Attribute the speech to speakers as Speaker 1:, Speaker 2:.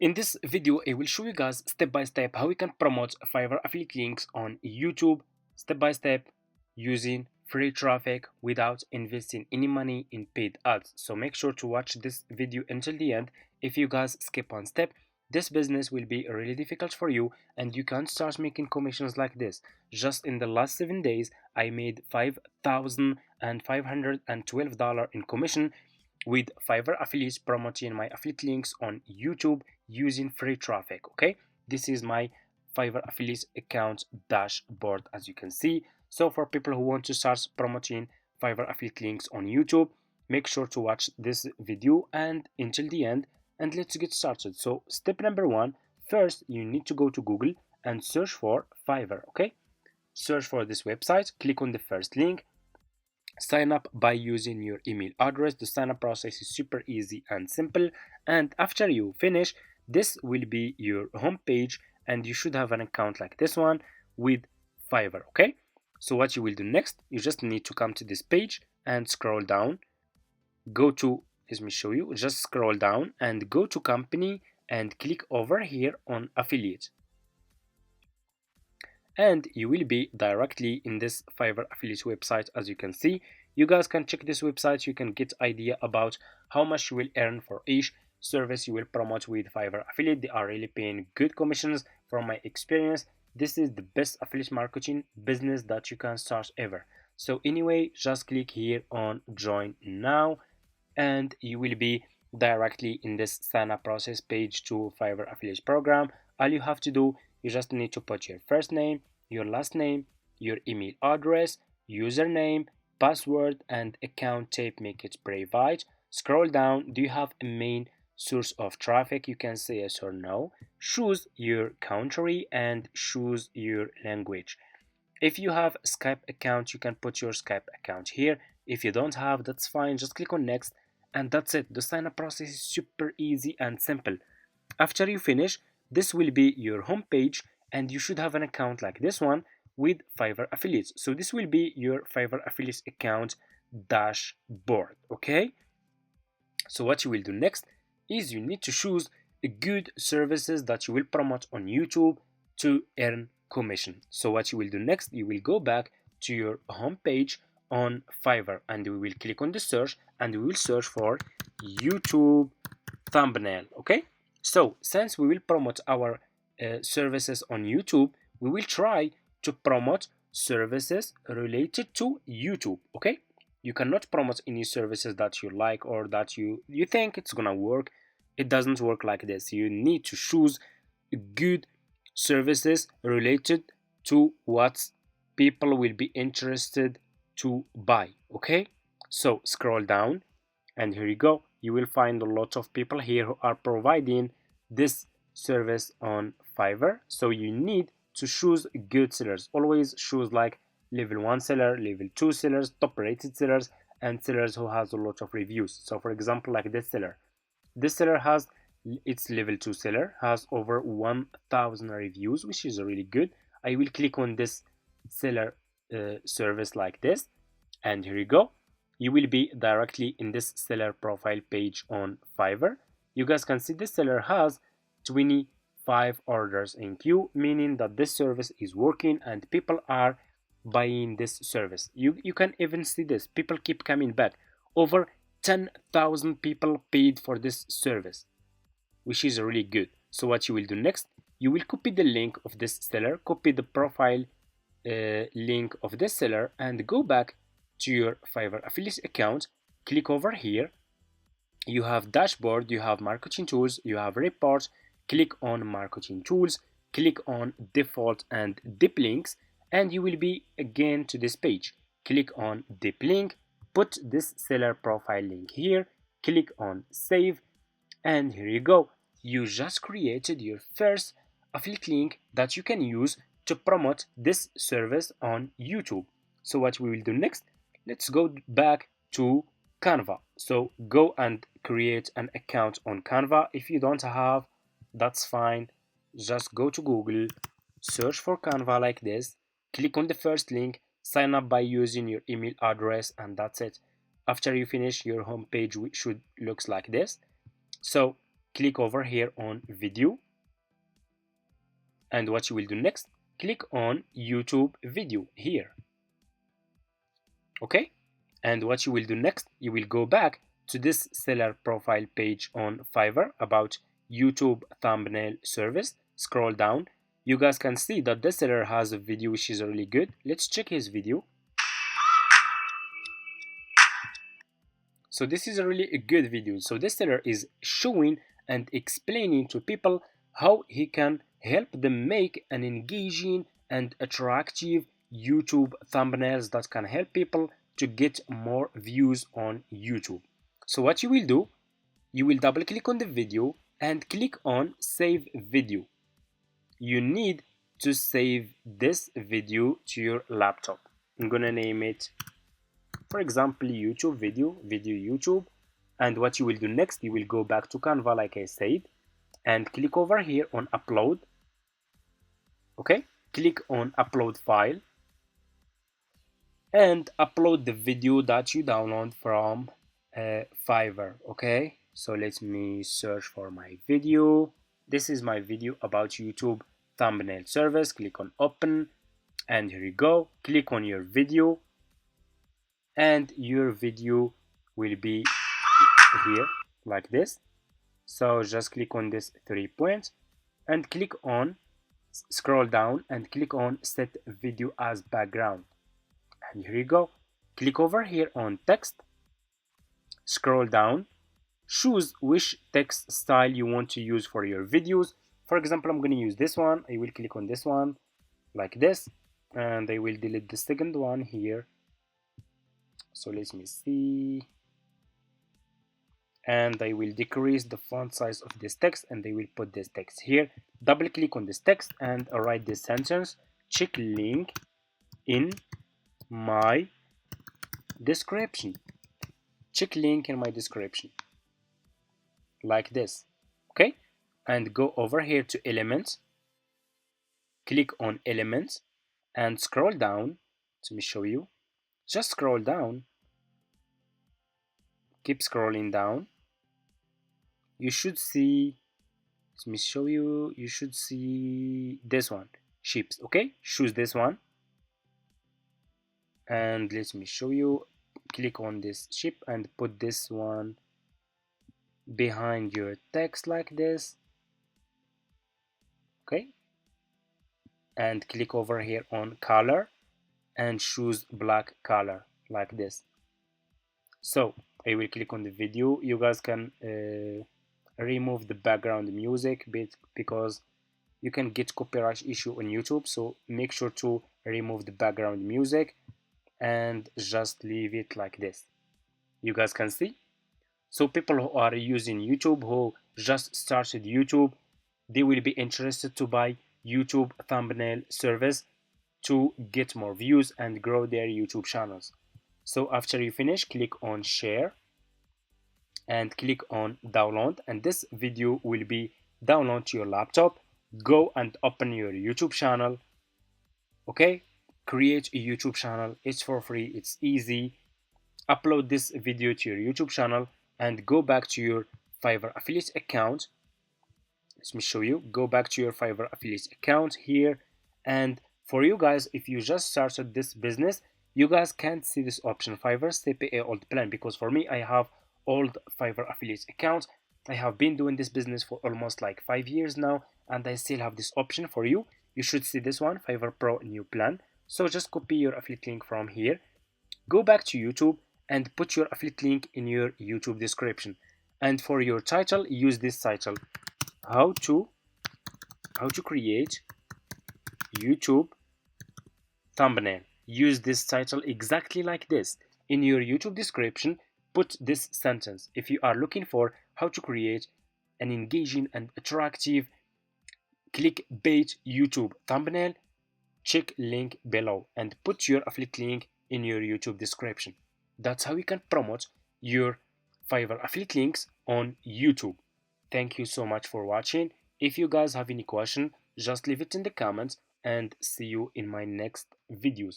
Speaker 1: In this video, I will show you guys step by step how you can promote Fiverr affiliate links on YouTube step by step using free traffic without investing any money in paid ads. So make sure to watch this video until the end. If you guys skip one step, this business will be really difficult for you and you can't start making commissions like this. Just in the last 7 days, I made $5,512 in commission with Fiverr affiliates promoting my affiliate links on YouTube using free traffic. Okay, this is my Fiverr affiliates account dashboard, as you can see. So for people who want to start promoting Fiverr affiliate links on YouTube, make sure to watch this video and until the end, and let's get started. So step number one, first you need to go to Google and search for Fiverr. Okay, search for this website, click on the first link, sign up by using your email address. The sign up process is super easy and simple, and after you finish, this will be your home page and you should have an account like this one with Fiverr. Okay, so what you will do next, you just need to come to this page and scroll down, go to, let me show you, just scroll down and go to company and click over here on affiliate, and you will be directly in this Fiverr affiliate website. As you can see, you guys can check this website, you can get idea about how much you will earn for each service you will promote with Fiverr affiliate. They are really paying good commissions. From my experience, this is the best affiliate marketing business that you can start ever. So anyway, just click here on join now and you will be directly in this sign up process page to Fiverr affiliate program. All you have to do, you just need to put your first name, your last name, your email address, username, password, and account type. Make it private. Scroll down. Do you have a main source of traffic? You can say yes or no. Choose your country and choose your language. If you have a Skype account, you can put your Skype account here. If you don't have, that's fine. Just click on next and that's it. The sign up process is super easy and simple. After you finish, this will be your home page and you should have an account like this one with Fiverr affiliates. So this will be your Fiverr affiliates account dashboard. Okay, so what you will do next is you need to choose a good services that you will promote on YouTube to earn commission. So what you will do next, you will go back to your home page on Fiverr and we will click on the search and we will search for YouTube thumbnail. Okay, so since we will promote our services on YouTube, we will try to promote services related to YouTube. Okay, you cannot promote any services that you like or that you think it's gonna work. It doesn't work like this. You need to choose good services related to what people will be interested to buy. Okay, so scroll down and here you go. You will find a lot of people here who are providing this service on Fiverr. So you need to choose good sellers. Always choose like level 1 seller, level 2 sellers, top rated sellers, and sellers who has a lot of reviews. So for example, like this seller. This seller has, its level 2 seller has over 1000 reviews, which is really good. I will click on this seller service like this, and here you go. You will be directly in this seller profile page on Fiverr. You guys can see this seller has 25 orders in queue, meaning that this service is working and people are buying this service. You can even see this. People keep coming back. Over 10,000 people paid for this service, which is really good. So what you will do next, you will copy the link of this seller, copy the profile link of this seller and go back to your Fiverr affiliate account, click over here. You have dashboard, you have marketing tools, you have reports. Click on marketing tools, click on default and deep links, and you will be again to this page. Click on deep link, put this seller profile link here, click on save, and here you go. You just created your first affiliate link that you can use to promote this service on YouTube. So what we will do next, let's go back to Canva. So go and create an account on Canva. If you don't have, that's fine. Just go to Google, search for Canva like this, click on the first link, sign up by using your email address, and that's it. After you finish, your home page should looks like this. So click over here on video, and what you will do next, click on YouTube video here. Okay, and what you will do next, you will go back to this seller profile page on Fiverr about YouTube thumbnail service. Scroll down, you guys can see that the seller has a video which is really good. Let's check his video. So this is a really good video. So this seller is showing and explaining to people how he can help them make an engaging and attractive YouTube thumbnails that can help people to get more views on YouTube. So what you will do, you will double click on the video and click on save video. You need to save this video to your laptop. I'm gonna name it, for example, YouTube video YouTube. And what you will do next, you will go back to Canva like I said and click over here on upload. Okay, click on upload file and upload the video that you download from Fiverr. Okay, so let me search for my video. This is my video about YouTube thumbnail service. Click on open, and here you go. Click on your video, and your video will be here like this. So just click on this 3 points and click on, scroll down and click on set video as background, and here you go. Click over here on text, scroll down, choose which text style you want to use for your videos. For example, I'm going to use this one. I will click on this one like this, and I will delete the second one here. So let me see, and I will decrease the font size of this text, and I will put this text here. Double click on this text and write this sentence: check link in my description. Check link in my description like this. Okay, and go over here to elements, click on elements and scroll down. Let me show you. Just scroll down, keep scrolling down. You should see, let me show you, you should see this one, ships. Okay, choose this one, and let me show you. Click on this ship and put this one behind your text like this. Okay, and click over here on color and choose black color like this. So I will click on the video. You guys can remove the background music because you can get copyright issue on YouTube, so make sure to remove the background music and just leave it like this. You guys can see. So people who are using YouTube, who just started YouTube, they will be interested to buy YouTube thumbnail service to get more views and grow their YouTube channels. So after you finish, click on share and click on download, and this video will be download to your laptop. Go and open your YouTube channel. Okay, create a YouTube channel. It's for free, it's easy. Upload this video to your YouTube channel and go back to your Fiverr affiliate account. Let me show you. Go back to your Fiverr affiliate account here, and for you guys, if you just started this business, you guys can't see this option, Fiverr CPA old plan, because for me, I have old Fiverr affiliate account. I have been doing this business for almost like 5 years now, and I still have this option. For you, you should see this one, Fiverr Pro new plan. So just copy your affiliate link from here, go back to YouTube and put your affiliate link in your YouTube description. And for your title, use this title: how to create YouTube thumbnail. Use this title exactly like this in your YouTube description. Put this sentence: if you are looking for how to create an engaging and attractive clickbait YouTube thumbnail, check link below and put your affiliate link in your YouTube description. That's how you can promote your Fiverr affiliate links on YouTube. Thank you so much for watching. If you guys have any question, just leave it in the comments, and see you in my next videos.